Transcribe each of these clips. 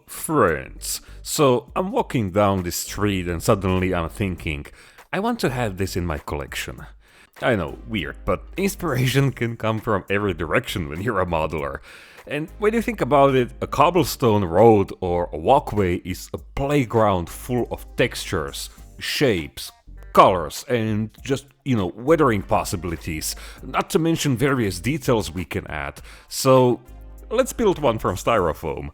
Friends, so I'm walking down the street and suddenly I'm thinking, I want to have this in my collection. I know, weird, but inspiration can come from every direction when you're a modeler. And when you think about it, a cobblestone road or a walkway is a playground full of textures, shapes, colors, and just, weathering possibilities, not to mention various details we can add. So, let's build one from Styrofoam.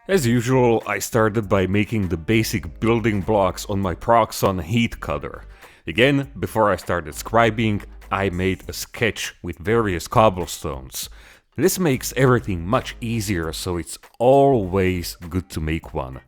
As usual, I started by making the basic building blocks on my Proxxon heat cutter. Again, before I started scribing, I made a sketch with various cobblestones. This makes everything much easier, so it's always good to make one.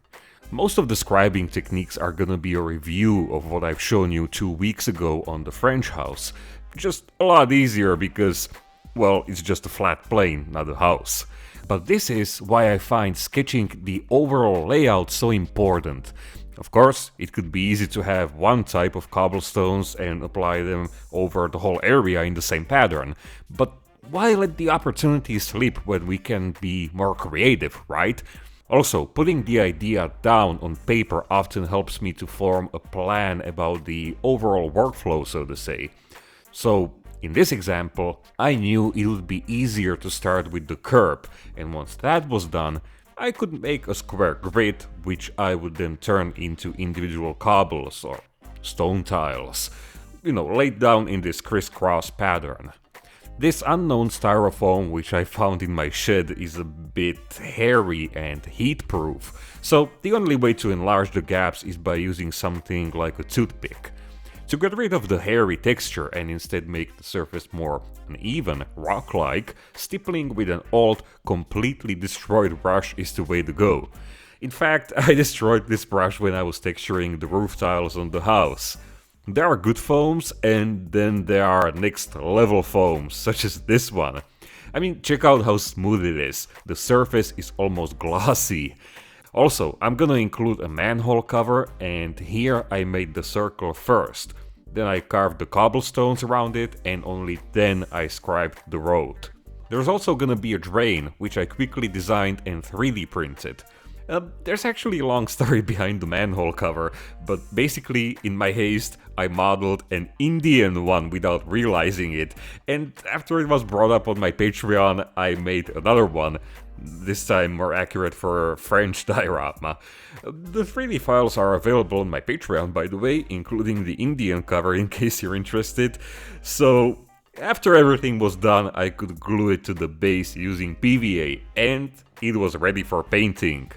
Most of the scribing techniques are gonna be a review of what I've shown you 2 weeks ago on the French house. Just a lot easier because, well, it's just a flat plane, not a house. But this is why I find sketching the overall layout so important. Of course, it could be easy to have one type of cobblestones and apply them over the whole area in the same pattern, but why let the opportunity slip when we can be more creative, right? Also, putting the idea down on paper often helps me to form a plan about the overall workflow, so to say. So, in this example, I knew it would be easier to start with the curb, and once that was done, I could make a square grid, which I would then turn into individual cobbles or stone tiles, laid down in this crisscross pattern. This unknown styrofoam which I found in my shed is a bit hairy and heat-proof, so the only way to enlarge the gaps is by using something like a toothpick. To get rid of the hairy texture and instead make the surface more uneven, rock-like, stippling with an old, completely destroyed brush is the way to go. In fact, I destroyed this brush when I was texturing the roof tiles on the house. There are good foams, and then there are next level foams, such as this one. I mean, check out how smooth it is. The surface is almost glossy. Also, I'm gonna include a manhole cover, and here I made the circle first. Then I carved the cobblestones around it, and only then I scribed the road. There's also gonna be a drain, which I quickly designed and 3D printed. There's actually a long story behind the manhole cover, but basically, in my haste, I modeled an Indian one without realizing it, and after it was brought up on my Patreon, I made another one, this time more accurate for a French diorama. The 3D files are available on my Patreon, by the way, including the Indian cover in case you're interested. So, after everything was done, I could glue it to the base using PVA, and it was ready for painting.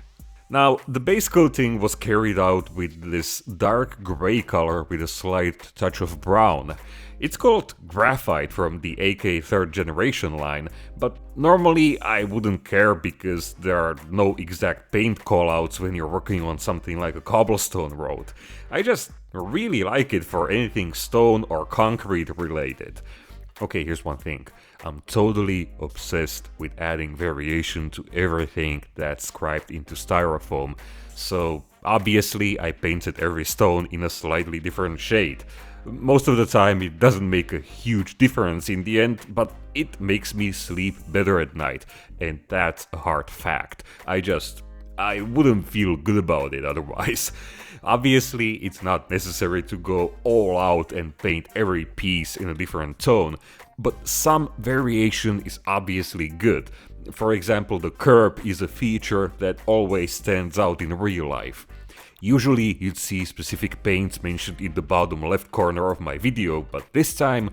Now, the base coating was carried out with this dark grey color with a slight touch of brown. It's called graphite from the AK 3rd generation line, but normally I wouldn't care because there are no exact paint callouts when you're working on something like a cobblestone road. I just really like it for anything stone or concrete related. Okay, here's one thing. I'm totally obsessed with adding variation to everything that's scribed into styrofoam, so obviously I painted every stone in a slightly different shade. Most of the time it doesn't make a huge difference in the end, but it makes me sleep better at night, and that's a hard fact. I wouldn't feel good about it otherwise. Obviously, it's not necessary to go all out and paint every piece in a different tone, but some variation is obviously good. For example, the curb is a feature that always stands out in real life. Usually you'd see specific paints mentioned in the bottom left corner of my video, but this time,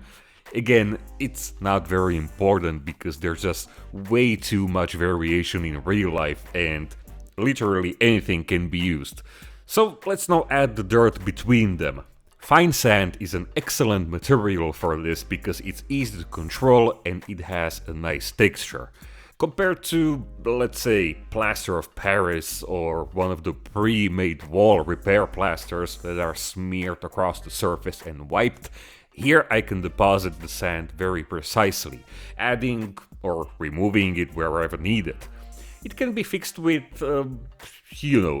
again, it's not very important because there's just way too much variation in real life and literally anything can be used. So let's now add the dirt between them. Fine sand is an excellent material for this because it's easy to control and it has a nice texture. Compared to, let's say, plaster of Paris or one of the pre-made wall repair plasters that are smeared across the surface and wiped, here I can deposit the sand very precisely, adding or removing it wherever needed. It can be fixed with,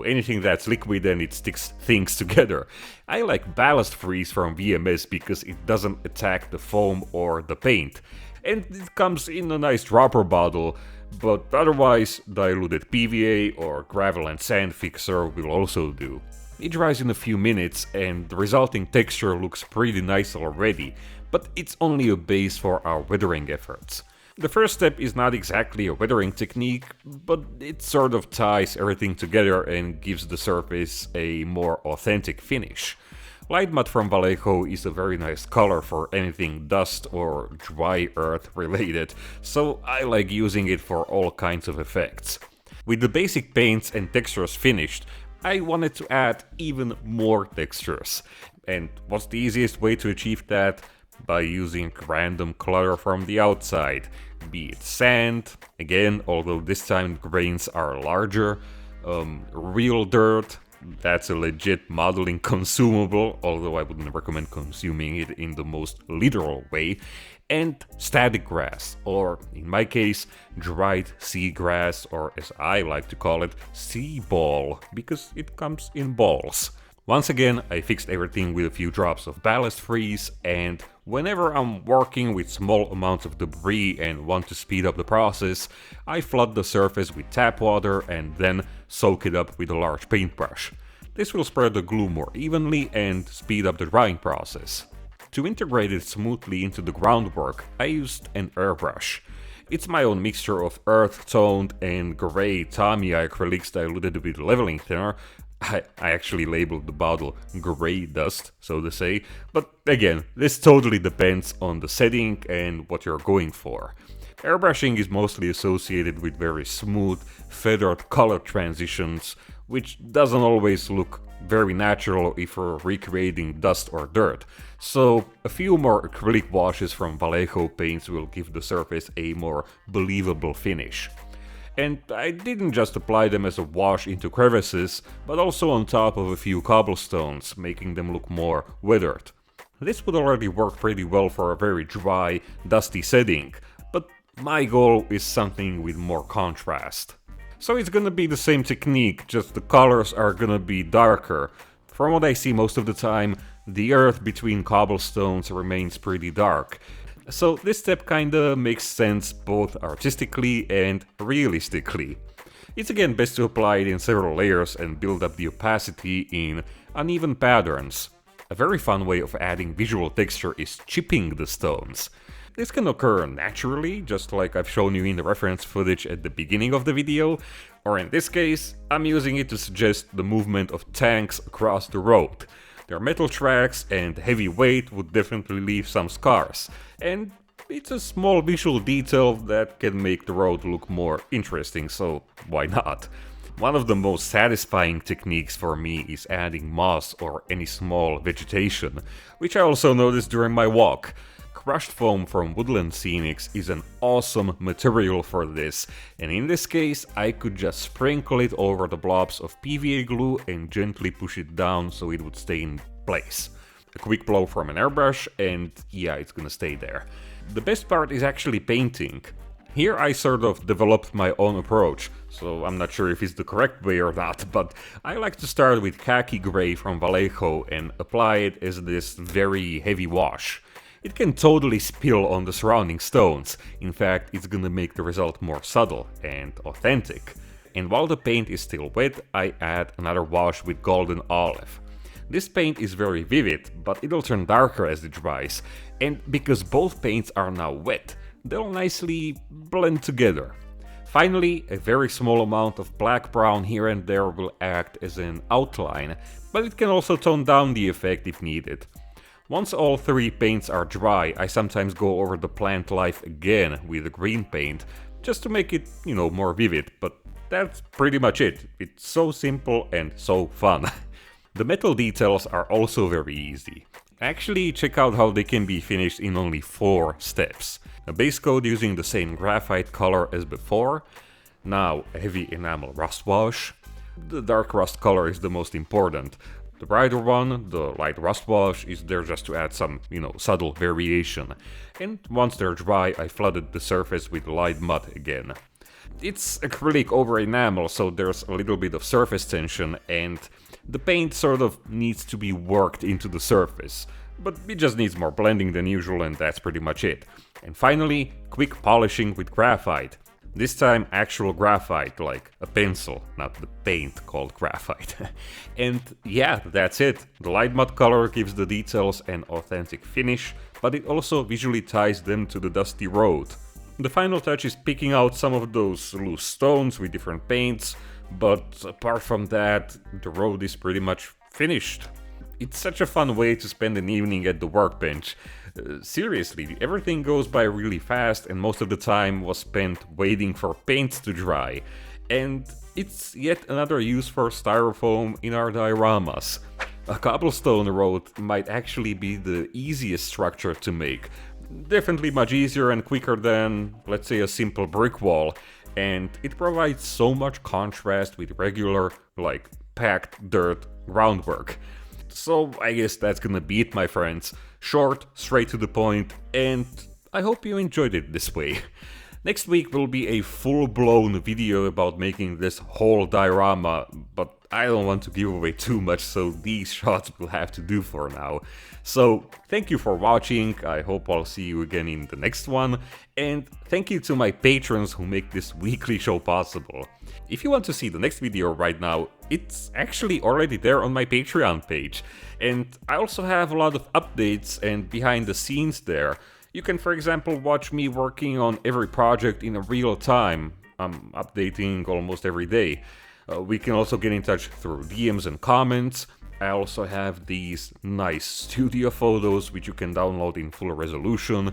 anything that's liquid and it sticks things together. I like ballast freeze from VMS because it doesn't attack the foam or the paint. And it comes in a nice dropper bottle, but otherwise diluted PVA or gravel and sand fixer will also do. It dries in a few minutes and the resulting texture looks pretty nice already, but it's only a base for our weathering efforts. The first step is not exactly a weathering technique, but it sort of ties everything together and gives the surface a more authentic finish. Light mud from Vallejo is a very nice color for anything dust or dry earth related, so I like using it for all kinds of effects. With the basic paints and textures finished, I wanted to add even more textures. And what's the easiest way to achieve that? By using random clutter from the outside, be it sand, again, although this time grains are larger, real dirt, that's a legit modeling consumable, although I wouldn't recommend consuming it in the most literal way, and static grass, or in my case, dried seagrass, or as I like to call it, sea ball, because it comes in balls. Once again, I fixed everything with a few drops of ballast freeze, and whenever I'm working with small amounts of debris and want to speed up the process, I flood the surface with tap water and then soak it up with a large paintbrush. This will spread the glue more evenly and speed up the drying process. To integrate it smoothly into the groundwork, I used an airbrush. It's my own mixture of earth-toned and grey Tamiya acrylics diluted with leveling thinner. I actually labeled the bottle grey dust, so to say, but again, this totally depends on the setting and what you're going for. Airbrushing is mostly associated with very smooth, feathered color transitions, which doesn't always look very natural if you're recreating dust or dirt, so a few more acrylic washes from Vallejo paints will give the surface a more believable finish. And I didn't just apply them as a wash into crevices, but also on top of a few cobblestones, making them look more weathered. This would already work pretty well for a very dry, dusty setting, but my goal is something with more contrast. So it's gonna be the same technique, just the colors are gonna be darker. From what I see most of the time, the earth between cobblestones remains pretty dark. So this step kinda makes sense both artistically and realistically. It's again best to apply it in several layers and build up the opacity in uneven patterns. A very fun way of adding visual texture is chipping the stones. This can occur naturally, just like I've shown you in the reference footage at the beginning of the video, or in this case, I'm using it to suggest the movement of tanks across the road. Their metal tracks and heavy weight would definitely leave some scars, and it's a small visual detail that can make the road look more interesting, so why not? One of the most satisfying techniques for me is adding moss or any small vegetation, which I also noticed during my walk. Crushed foam from Woodland Scenics is an awesome material for this, and in this case I could just sprinkle it over the blobs of PVA glue and gently push it down so it would stay in place. A quick blow from an airbrush and yeah, it's gonna stay there. The best part is actually painting. Here I sort of developed my own approach, so I'm not sure if it's the correct way or not, but I like to start with khaki gray from Vallejo and apply it as this very heavy wash. It can totally spill on the surrounding stones, in fact it's gonna make the result more subtle and authentic. And while the paint is still wet, I add another wash with golden olive. This paint is very vivid, but it'll turn darker as it dries, and because both paints are now wet, they'll nicely blend together. Finally, a very small amount of black-brown here and there will act as an outline, but it can also tone down the effect if needed. Once all three paints are dry, I sometimes go over the plant life again with the green paint, just to make it, more vivid, but that's pretty much it. It's so simple and so fun. The metal details are also very easy. Actually, check out how they can be finished in only 4 steps. A base coat using the same graphite color as before. Now, a heavy enamel rust wash. The dark rust color is the most important. The brighter one, the light rust wash, is there just to add some, subtle variation. And once they're dry, I flooded the surface with light mud again. It's acrylic over enamel, so there's a little bit of surface tension, and the paint sort of needs to be worked into the surface. But it just needs more blending than usual, and that's pretty much it. And finally, quick polishing with graphite. This time actual graphite, like a pencil, not the paint called graphite. And yeah, that's it. The light matte color gives the details an authentic finish, but it also visually ties them to the dusty road. The final touch is picking out some of those loose stones with different paints, but apart from that, the road is pretty much finished. It's such a fun way to spend an evening at the workbench. Seriously, everything goes by really fast and most of the time was spent waiting for paints to dry. And it's yet another use for styrofoam in our dioramas. A cobblestone road might actually be the easiest structure to make. Definitely much easier and quicker than, let's say, a simple brick wall. And it provides so much contrast with regular, like, packed dirt groundwork. So I guess that's gonna be it, my friends. Short, straight to the point, and I hope you enjoyed it this way. Next week will be a full-blown video about making this whole diorama, but I don't want to give away too much, so these shots will have to do for now. So thank you for watching, I hope I'll see you again in the next one, and thank you to my patrons who make this weekly show possible. If you want to see the next video right now, it's actually already there on my Patreon page, and I also have a lot of updates and behind the scenes there. You can, for example, watch me working on every project in real time. I'm updating almost every day. We can also get in touch through DMs and comments. I also have these nice studio photos which you can download in full resolution.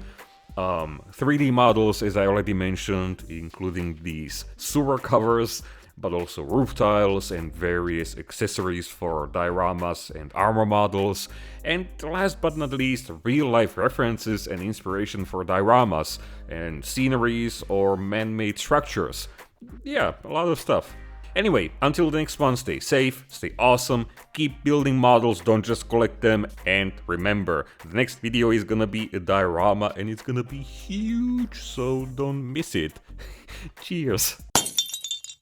3D models, as I already mentioned, including these sewer covers, but also roof tiles and various accessories for dioramas and armor models, and last but not least, real-life references and inspiration for dioramas and sceneries or man-made structures. Yeah, a lot of stuff. Anyway, until the next one, stay safe, stay awesome, keep building models, don't just collect them, and remember, the next video is gonna be a diorama and it's gonna be huge, so don't miss it. Cheers!